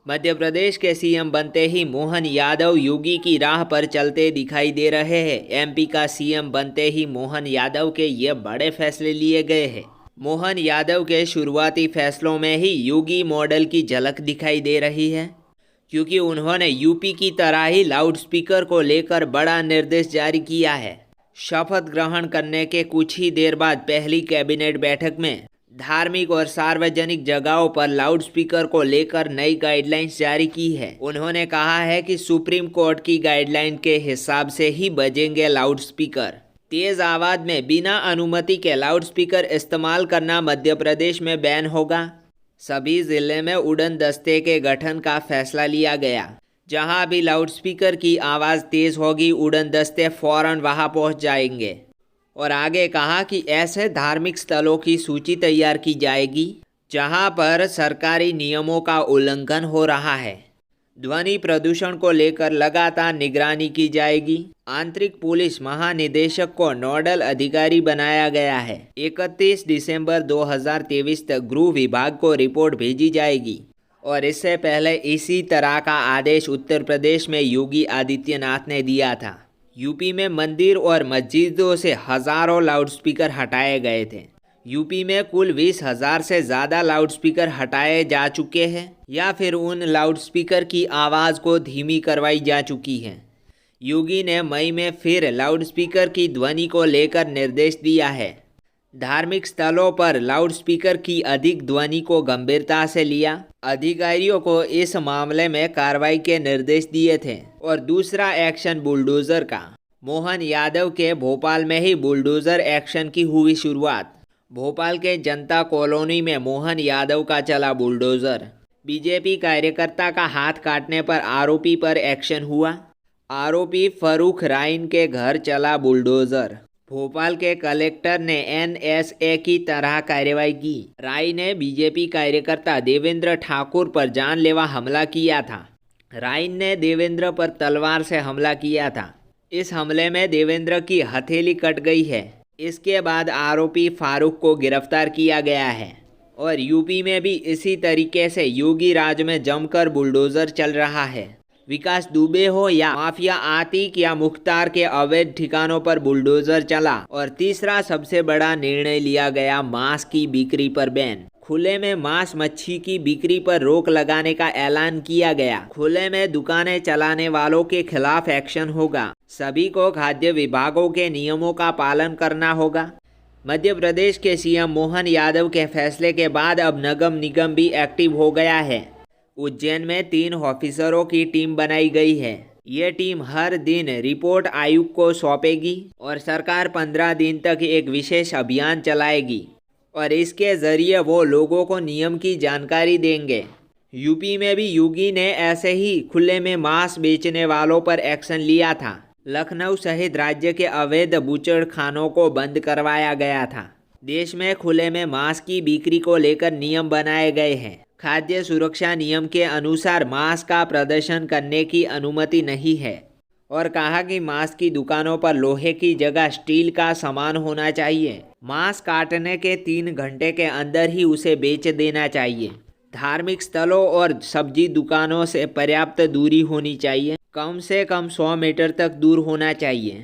मध्य प्रदेश के सीएम बनते ही मोहन यादव योगी की राह पर चलते दिखाई दे रहे हैं। एमपी का सीएम बनते ही मोहन यादव के ये बड़े फैसले लिए गए हैं। मोहन यादव के शुरुआती फैसलों में ही योगी मॉडल की झलक दिखाई दे रही है, क्योंकि उन्होंने यूपी की तरह ही लाउडस्पीकर को लेकर बड़ा निर्देश जारी किया है। शपथ ग्रहण करने के कुछ ही देर बाद पहली कैबिनेट बैठक में धार्मिक और सार्वजनिक जगहों पर लाउडस्पीकर को लेकर नई गाइडलाइंस जारी की है। उन्होंने कहा है कि सुप्रीम कोर्ट की गाइडलाइन के हिसाब से ही बजेंगे लाउडस्पीकर। तेज आवाज में बिना अनुमति के लाउडस्पीकर इस्तेमाल करना मध्य प्रदेश में बैन होगा। सभी जिले में उड़न दस्ते के गठन का फैसला लिया गया। जहां भी लाउडस्पीकर की आवाज़ तेज होगी, उड़न दस्ते फौरन वहां पहुंच जाएंगे। और आगे कहा कि ऐसे धार्मिक स्थलों की सूची तैयार की जाएगी जहां पर सरकारी नियमों का उल्लंघन हो रहा है। ध्वनि प्रदूषण को लेकर लगातार निगरानी की जाएगी। आंतरिक पुलिस महानिदेशक को नोडल अधिकारी बनाया गया है। 31 दिसंबर 2023 तक गृह विभाग को रिपोर्ट भेजी जाएगी। और इससे पहले इसी तरह का आदेश उत्तर प्रदेश में योगी आदित्यनाथ ने दिया था। यूपी में मंदिर और मस्जिदों से हजारों लाउडस्पीकर हटाए गए थे। यूपी में कुल 20,000 से ज़्यादा लाउडस्पीकर हटाए जा चुके हैं या फिर उन लाउडस्पीकर की आवाज़ को धीमी करवाई जा चुकी है। योगी ने मई में फिर लाउडस्पीकर की ध्वनि को लेकर निर्देश दिया है। धार्मिक स्थलों पर लाउडस्पीकर की अधिक ध्वनि को गंभीरता से लिया। अधिकारियों को इस मामले में कार्रवाई के निर्देश दिए थे। और दूसरा एक्शन बुलडोज़र का। मोहन यादव के भोपाल में ही बुलडोज़र एक्शन की हुई शुरुआत। भोपाल के जनता कॉलोनी में मोहन यादव का चला बुलडोज़र। बीजेपी कार्यकर्ता का हाथ काटने पर आरोपी पर एक्शन हुआ। आरोपी फरूख राइन के घर चला बुलडोज़र। भोपाल के कलेक्टर ने एनएसए की तरह कार्रवाई की। राय ने बीजेपी कार्यकर्ता देवेंद्र ठाकुर पर जानलेवा हमला किया था। राइन ने देवेंद्र पर तलवार से हमला किया था। इस हमले में देवेंद्र की हथेली कट गई है। इसके बाद आरोपी फारूक को गिरफ्तार किया गया है। और यूपी में भी इसी तरीके से योगी राज में जमकर बुलडोज़र चल रहा है। विकास दुबे हो या माफिया आतिक या मुख्तार के अवैध ठिकानों पर बुलडोज़र चला। और तीसरा सबसे बड़ा निर्णय लिया गया, मांस की बिक्री पर बैन। खुले में मांस मच्छी की बिक्री पर रोक लगाने का ऐलान किया गया। खुले में दुकानें चलाने वालों के खिलाफ एक्शन होगा। सभी को खाद्य विभागों के नियमों का पालन करना होगा। मध्य प्रदेश के सीएम मोहन यादव के फैसले के बाद अब नगर निगम भी एक्टिव हो गया है। उज्जैन में 3 ऑफिसरों की टीम बनाई गई है। ये टीम हर दिन रिपोर्ट आयुक्त को सौंपेगी और सरकार 15 दिन तक एक विशेष अभियान चलाएगी और इसके जरिए वो लोगों को नियम की जानकारी देंगे। यूपी में भी योगी ने ऐसे ही खुले में मांस बेचने वालों पर एक्शन लिया था। लखनऊ सहित राज्य के अवैध बूचड़खानों को बंद करवाया गया था। देश में खुले में मांस की बिक्री को लेकर नियम बनाए गए हैं। खाद्य सुरक्षा नियम के अनुसार मांस का प्रदर्शन करने की अनुमति नहीं है। और कहा कि मांस की दुकानों पर लोहे की जगह स्टील का सामान होना चाहिए। मांस काटने के 3 घंटे के अंदर ही उसे बेच देना चाहिए। धार्मिक स्थलों और सब्जी दुकानों से पर्याप्त दूरी होनी चाहिए। कम से कम 100 मीटर तक दूर होना चाहिए।